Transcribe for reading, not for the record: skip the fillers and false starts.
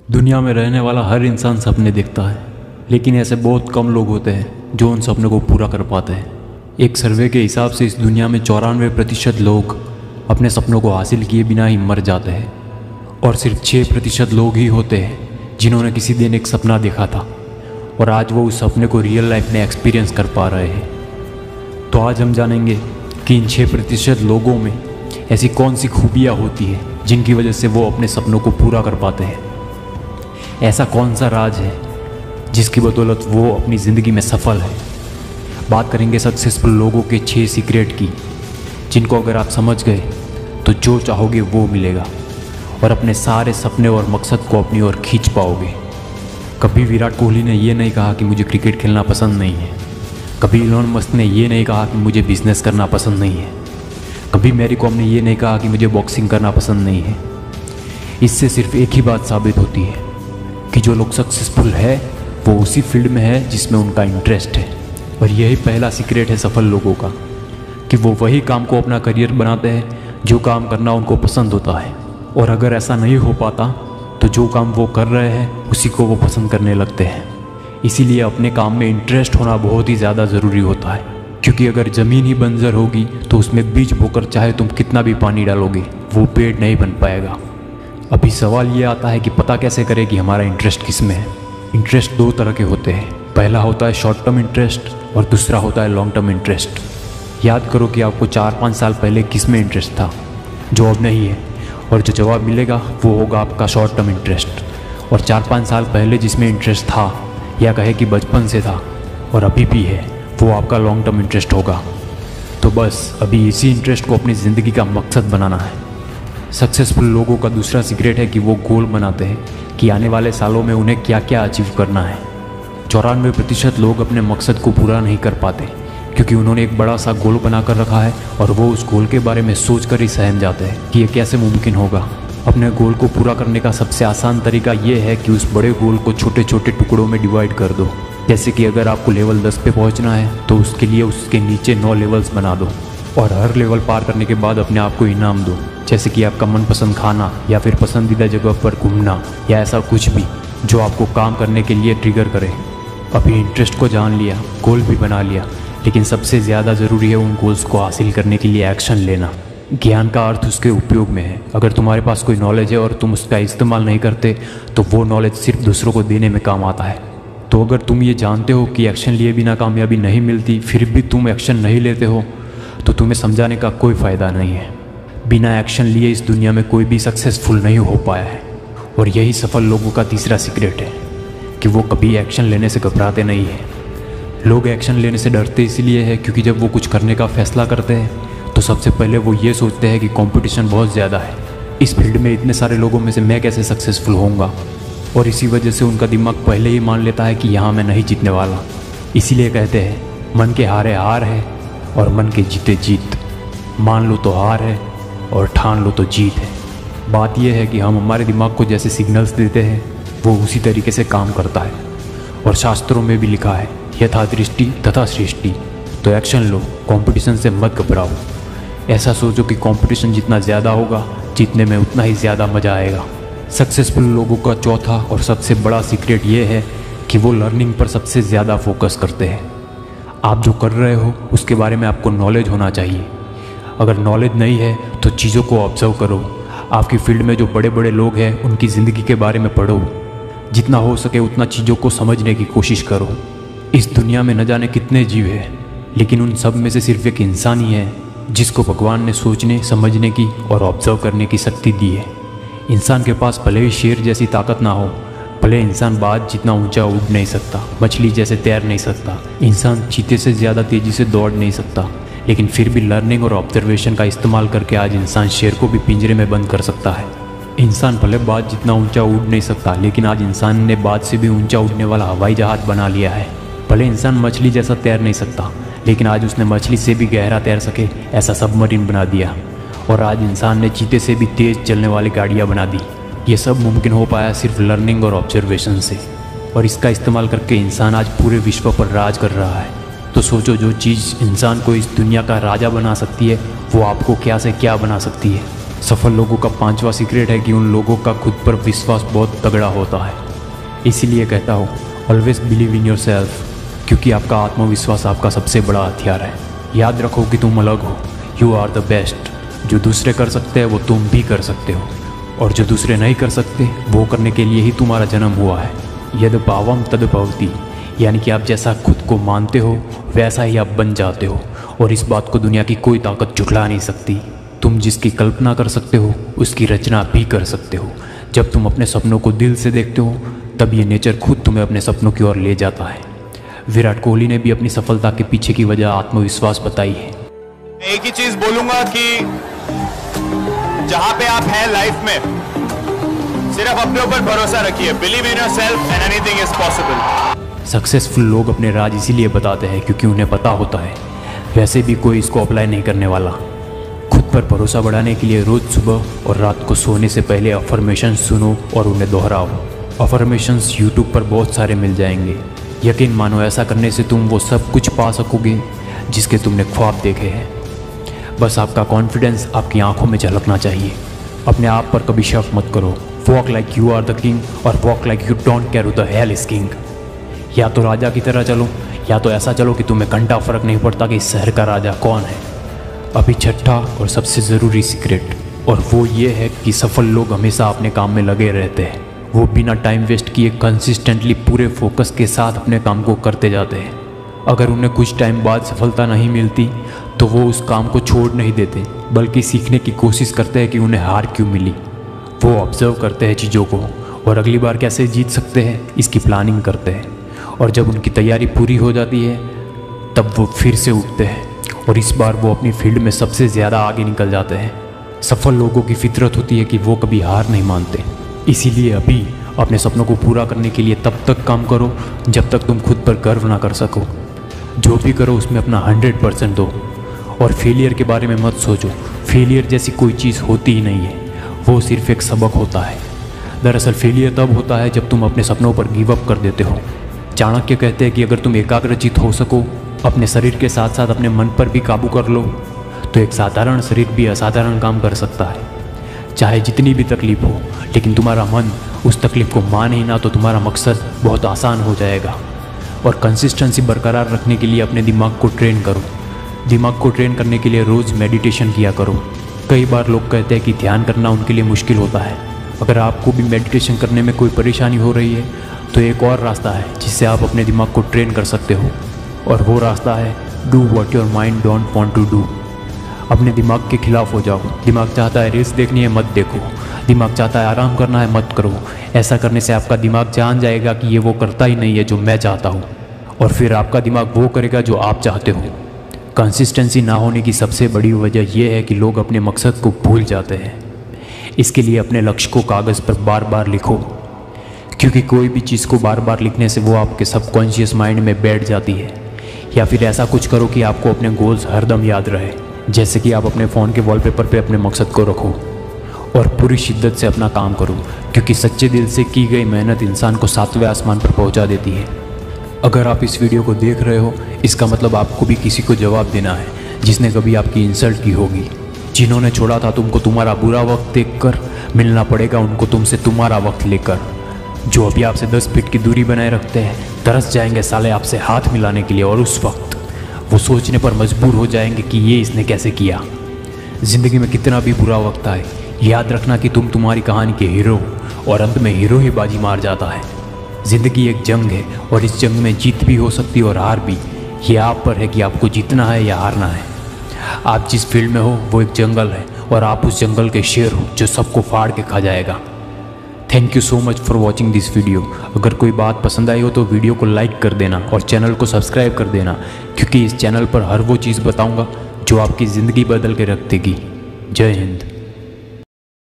दुनिया में रहने वाला हर इंसान सपने देखता है, लेकिन ऐसे बहुत कम लोग होते हैं जो उन सपनों को पूरा कर पाते हैं। एक सर्वे के हिसाब से इस दुनिया में 94% लोग अपने सपनों को हासिल किए बिना ही मर जाते हैं और सिर्फ 6% लोग ही होते हैं जिन्होंने किसी दिन एक सपना देखा था और आज वो उस सपने को रियल लाइफ में एक्सपीरियंस कर पा रहे हैं। तो आज हम जानेंगे कि इन 6% लोगों में ऐसी कौन सी खूबियाँ होती हैं जिनकी वजह से वो अपने सपनों को पूरा कर पाते हैं। ऐसा कौन सा राज है जिसकी बदौलत वो अपनी ज़िंदगी में सफल है। बात करेंगे सक्सेसफुल लोगों के 6 सीक्रेट की, जिनको अगर आप समझ गए तो जो चाहोगे वो मिलेगा और अपने सारे सपने और मकसद को अपनी ओर खींच पाओगे। कभी विराट कोहली ने ये नहीं कहा कि मुझे क्रिकेट खेलना पसंद नहीं है। कभी इलॉन मस्क ने ये नहीं कहा कि मुझे बिजनेस करना पसंद नहीं है। कभी मैरी कॉम ने ये नहीं कहा कि मुझे बॉक्सिंग करना पसंद नहीं है। इससे सिर्फ एक ही बात साबित होती है कि जो लोग सक्सेसफुल है वो उसी फील्ड में है जिसमें उनका इंटरेस्ट है। और यही पहला सीक्रेट है सफल लोगों का कि वो वही काम को अपना करियर बनाते हैं जो काम करना उनको पसंद होता है। और अगर ऐसा नहीं हो पाता तो जो काम वो कर रहे हैं उसी को वो पसंद करने लगते हैं। इसीलिए अपने काम में इंटरेस्ट होना बहुत ही ज़्यादा ज़रूरी होता है, क्योंकि अगर ज़मीन ही बंजर होगी तो उसमें बीज बोकर चाहे तुम कितना भी पानी डालोगे वो पेड़ नहीं बन पाएगा। अभी सवाल ये आता है कि पता कैसे करें कि हमारा इंटरेस्ट किस में है। इंटरेस्ट 2 तरह के होते हैं। पहला होता है शॉर्ट टर्म इंटरेस्ट और दूसरा होता है लॉन्ग टर्म इंटरेस्ट। याद करो कि आपको 4-5 साल पहले किस में इंटरेस्ट था जो अब नहीं है, और जो जवाब मिलेगा वो होगा आपका शॉर्ट टर्म इंटरेस्ट। और 4-5 साल पहले जिसमें इंटरेस्ट था या कहे कि बचपन से था और अभी भी है, वो आपका लॉन्ग टर्म इंटरेस्ट होगा। तो बस अभी इसी इंटरेस्ट को अपनी ज़िंदगी का मकसद बनाना है। सक्सेसफुल लोगों का दूसरा सीक्रेट है कि वो गोल बनाते हैं कि आने वाले सालों में उन्हें क्या क्या अचीव करना है। 94% लोग अपने मकसद को पूरा नहीं कर पाते क्योंकि उन्होंने एक बड़ा सा गोल बना कर रखा है और वो उस गोल के बारे में सोच कर ही सहम जाते हैं कि ये कैसे मुमकिन होगा। अपने गोल को पूरा करने का सबसे आसान तरीका ये है कि उस बड़े गोल को छोटे छोटे टुकड़ों में डिवाइड कर दो। जैसे कि अगर आपको लेवल 10 पे पहुंचना है तो उसके लिए उसके नीचे 9 लेवल्स बना दो और हर लेवल पार करने के बाद अपने आप को इनाम दो, जैसे कि आपका मनपसंद खाना या फिर पसंदीदा जगह पर घूमना या ऐसा कुछ भी जो आपको काम करने के लिए ट्रिगर करे। अभी इंटरेस्ट को जान लिया, गोल भी बना लिया, लेकिन सबसे ज़्यादा ज़रूरी है उन गोल्स को हासिल करने के लिए एक्शन लेना। ज्ञान का अर्थ उसके उपयोग में है। अगर तुम्हारे पास कोई नॉलेज है और तुम उसका इस्तेमाल नहीं करते तो वो नॉलेज सिर्फ दूसरों को देने में काम आता है। तो अगर तुम ये जानते हो कि एक्शन लिए बिना कामयाबी नहीं मिलती, फिर भी तुम एक्शन नहीं लेते हो, तो तुम्हें समझाने का कोई फ़ायदा नहीं है। बिना एक्शन लिए इस दुनिया में कोई भी सक्सेसफुल नहीं हो पाया है। और यही सफल लोगों का तीसरा सीक्रेट है कि वो कभी एक्शन लेने से घबराते नहीं हैं। लोग एक्शन लेने से डरते इसलिए है क्योंकि जब वो कुछ करने का फैसला करते हैं तो सबसे पहले वो ये सोचते हैं कि कंपटीशन बहुत ज़्यादा है, इस फील्ड में इतने सारे लोगों में से मैं कैसे सक्सेसफुल होऊंगा। और इसी वजह से उनका दिमाग पहले ही मान लेता है कि यहाँ मैं नहीं जीतने वाला। इसीलिए कहते हैं मन के हारे हार है और मन के जीते जीत। मान लो तो हार है और ठान लो तो जीत है। बात यह है कि हम हमारे दिमाग को जैसे सिग्नल्स देते हैं वो उसी तरीके से काम करता है। और शास्त्रों में भी लिखा है यथा दृष्टि तथा सृष्टि। तो एक्शन लो, कंपटीशन से मत घबराओ। ऐसा सोचो कि कंपटीशन जितना ज़्यादा होगा जीतने में उतना ही ज़्यादा मज़ा आएगा। सक्सेसफुल लोगों का चौथा और सबसे बड़ा सीक्रेट ये है कि वो लर्निंग पर सबसे ज़्यादा फोकस करते हैं। आप जो कर रहे हो उसके बारे में आपको नॉलेज होना चाहिए। अगर नॉलेज नहीं है तो चीज़ों को ऑब्जर्व करो। आपकी फील्ड में जो बड़े बड़े लोग हैं उनकी ज़िंदगी के बारे में पढ़ो। जितना हो सके उतना चीज़ों को समझने की कोशिश करो। इस दुनिया में न जाने कितने जीव हैं, लेकिन उन सब में से सिर्फ एक इंसान ही है जिसको भगवान ने सोचने समझने की और ऑब्जर्व करने की शक्ति दी है। इंसान के पास भले ही शेर जैसी ताकत ना हो, भले इंसान बाज जितना ऊंचा उड़ नहीं सकता, मछली जैसे तैर नहीं सकता, इंसान चीते से ज़्यादा तेज़ी से दौड़ नहीं सकता, लेकिन फिर भी लर्निंग और ऑब्जर्वेशन का इस्तेमाल करके आज इंसान शेर को भी पिंजरे में बंद कर सकता है। इंसान भले बाज जितना ऊंचा उड़ नहीं सकता, लेकिन आज इंसान ने बाज से भी ऊंचा उड़ने वाला हवाई जहाज़ बना लिया है। भले इंसान मछली जैसा तैर नहीं सकता, लेकिन आज उसने मछली से भी गहरा तैर सके ऐसा सबमरीन बना दिया। और आज इंसान ने चीते से भी तेज़ चलने वाली गाड़ियाँ बना दी। ये सब मुमकिन हो पाया सिर्फ लर्निंग और ऑब्जर्वेशन से। और इसका इस्तेमाल करके इंसान आज पूरे विश्व पर राज कर रहा है। तो सोचो, जो चीज़ इंसान को इस दुनिया का राजा बना सकती है वो आपको क्या से क्या बना सकती है। सफल लोगों का 5वां सीक्रेट है कि उन लोगों का खुद पर विश्वास बहुत तगड़ा होता है। इसीलिए कहता हूँ always believe in your self, क्योंकि आपका आत्मविश्वास आपका सबसे बड़ा हथियार है। याद रखो कि तुम अलग हो, यू आर द बेस्ट। जो दूसरे कर सकते हैं वो तुम भी कर सकते हो, और जो दूसरे नहीं कर सकते वो करने के लिए ही तुम्हारा जन्म हुआ है। यद भावम तद भवति, यानी कि आप जैसा खुद को मानते हो वैसा ही आप बन जाते हो, और इस बात को दुनिया की कोई ताकत झुठला नहीं सकती। तुम जिसकी कल्पना कर सकते हो उसकी रचना भी कर सकते हो। जब तुम अपने सपनों को दिल से देखते हो तब ये नेचर खुद तुम्हें अपने सपनों की ओर ले जाता है। विराट कोहली ने भी अपनी सफलता के पीछे की वजह आत्मविश्वास बताई है। एक ही चीज बोलूंगा कि जहां पे आप हैं लाइफ में, सिर्फ अपने ऊपर भरोसा रखिए। Believe in yourself and anything is possible. Successful लोग अपने राज इसीलिए बताते हैं क्योंकि उन्हें पता होता है वैसे भी कोई इसको अप्लाई नहीं करने वाला। खुद पर भरोसा बढ़ाने के लिए रोज़ सुबह और रात को सोने से पहले अफर्मेशंस सुनो और उन्हें दोहराओ। अफर्मेशंस यूट्यूब पर बहुत सारे मिल जाएंगे। यकीन मानो ऐसा करने से तुम वो सब कुछ पा सकोगे जिसके तुमने ख्वाब देखे हैं। बस आपका कॉन्फिडेंस आपकी आंखों में झलकना चाहिए। अपने आप पर कभी शक मत करो। Walk like you are the king और walk like you don't care who the hell is king. या तो राजा की तरह चलो या तो ऐसा चलो कि तुम्हें घंटा फर्क नहीं पड़ता कि इस शहर का राजा कौन है। अभी छठा और सबसे ज़रूरी सीक्रेट, और वो ये है कि सफल लोग हमेशा अपने काम में लगे रहते हैं। वो बिना टाइम वेस्ट किए कंसिस्टेंटली पूरे फोकस के साथ अपने काम को करते जाते हैं। अगर उन्हें कुछ टाइम बाद सफलता नहीं मिलती तो वो उस काम को छोड़ नहीं देते, बल्कि सीखने की कोशिश करते हैं कि उन्हें हार क्यों मिली। वो ऑब्जर्व करते हैं चीज़ों को और अगली बार कैसे जीत सकते हैं इसकी प्लानिंग करते हैं, और जब उनकी तैयारी पूरी हो जाती है तब वो फिर से उठते हैं और इस बार वो अपनी फील्ड में सबसे ज़्यादा आगे निकल जाते हैं। सफल लोगों की फितरत होती है कि वो कभी हार नहीं मानते। इसीलिए अभी अपने सपनों को पूरा करने के लिए तब तक काम करो जब तक तुम खुद पर गर्व ना कर सको। जो भी करो उसमें अपना 100% दो, और फेलियर के बारे में मत सोचो। फेलियर जैसी कोई चीज़ होती ही नहीं है, वो सिर्फ एक सबक होता है। दरअसल फेलियर तब होता है जब तुम अपने सपनों पर गिव अप कर देते हो। चाणक्य कहते हैं कि अगर तुम एकाग्रचित हो सको, अपने शरीर के साथ साथ अपने मन पर भी काबू कर लो, तो एक साधारण शरीर भी असाधारण काम कर सकता है। चाहे जितनी भी तकलीफ हो, लेकिन तुम्हारा मन उस तकलीफ को मान ही ना तो तुम्हारा मकसद बहुत आसान हो जाएगा। और कंसिस्टेंसी बरकरार रखने के लिए अपने दिमाग को ट्रेन करो। दिमाग को ट्रेन करने के लिए रोज़ मेडिटेशन किया करो। कई बार लोग कहते हैं कि ध्यान करना उनके लिए मुश्किल होता है। अगर आपको भी मेडिटेशन करने में कोई परेशानी हो रही है तो एक और रास्ता है जिससे आप अपने दिमाग को ट्रेन कर सकते हो, और वो रास्ता है do what your mind don't want to do. अपने दिमाग के खिलाफ हो जाओ। दिमाग चाहता है रील्स देखनी है, मत देखो। दिमाग चाहता है आराम करना है, मत करो। ऐसा करने से आपका दिमाग जान जाएगा कि ये वो करता ही नहीं है जो मैं चाहता हूँ, और फिर आपका दिमाग वो करेगा जो आप चाहते हो। कंसिस्टेंसी ना होने की सबसे बड़ी वजह यह है कि लोग अपने मकसद को भूल जाते हैं। इसके लिए अपने लक्ष्य को कागज़ पर बार बार लिखो, क्योंकि कोई भी चीज़ को बार बार लिखने से वो आपके सबकॉन्शियस माइंड में बैठ जाती है। या फिर ऐसा कुछ करो कि आपको अपने गोल्स हरदम याद रहे, जैसे कि आप अपने फ़ोन के वॉलपेपर पे अपने मकसद को रखो और पूरी शिद्दत से अपना काम करो, क्योंकि सच्चे दिल से की गई मेहनत इंसान को 7वें आसमान पर पहुंचा देती है। अगर आप इस वीडियो को देख रहे हो, इसका मतलब आपको भी किसी को जवाब देना है जिसने कभी आपकी इंसल्ट की होगी। जिन्होंने छोड़ा था तुमको तुम्हारा बुरा वक्त देखकर, मिलना पड़ेगा उनको तुमसे तुम्हारा वक्त लेकर। जो अभी आपसे 10 फीट की दूरी बनाए रखते हैं तरस जाएंगे साले आपसे हाथ मिलाने के लिए, और उस वक्त वो सोचने पर मजबूर हो जाएंगे कि ये इसने कैसे किया। ज़िंदगी में कितना भी बुरा वक्त आए, याद रखना कि तुम तुम्हारी कहानी के हीरो हो, और अंत में हीरो ही बाजी मार जाता है। ज़िंदगी एक जंग है और इस जंग में जीत भी हो सकती है और हार भी। ये आप पर है कि आपको जीतना है या हारना है। आप जिस फील्ड में हो वो एक जंगल है और आप उस जंगल के शेर हो जो सबको फाड़ के खा जाएगा। Thank you so much for watching this video. अगर कोई बात पसंद आई हो तो वीडियो को लाइक कर देना और चैनल को सब्सक्राइब कर देना, क्योंकि इस चैनल पर हर वो चीज़ बताऊंगा जो आपकी ज़िंदगी बदल के रख देगी। जय हिंद।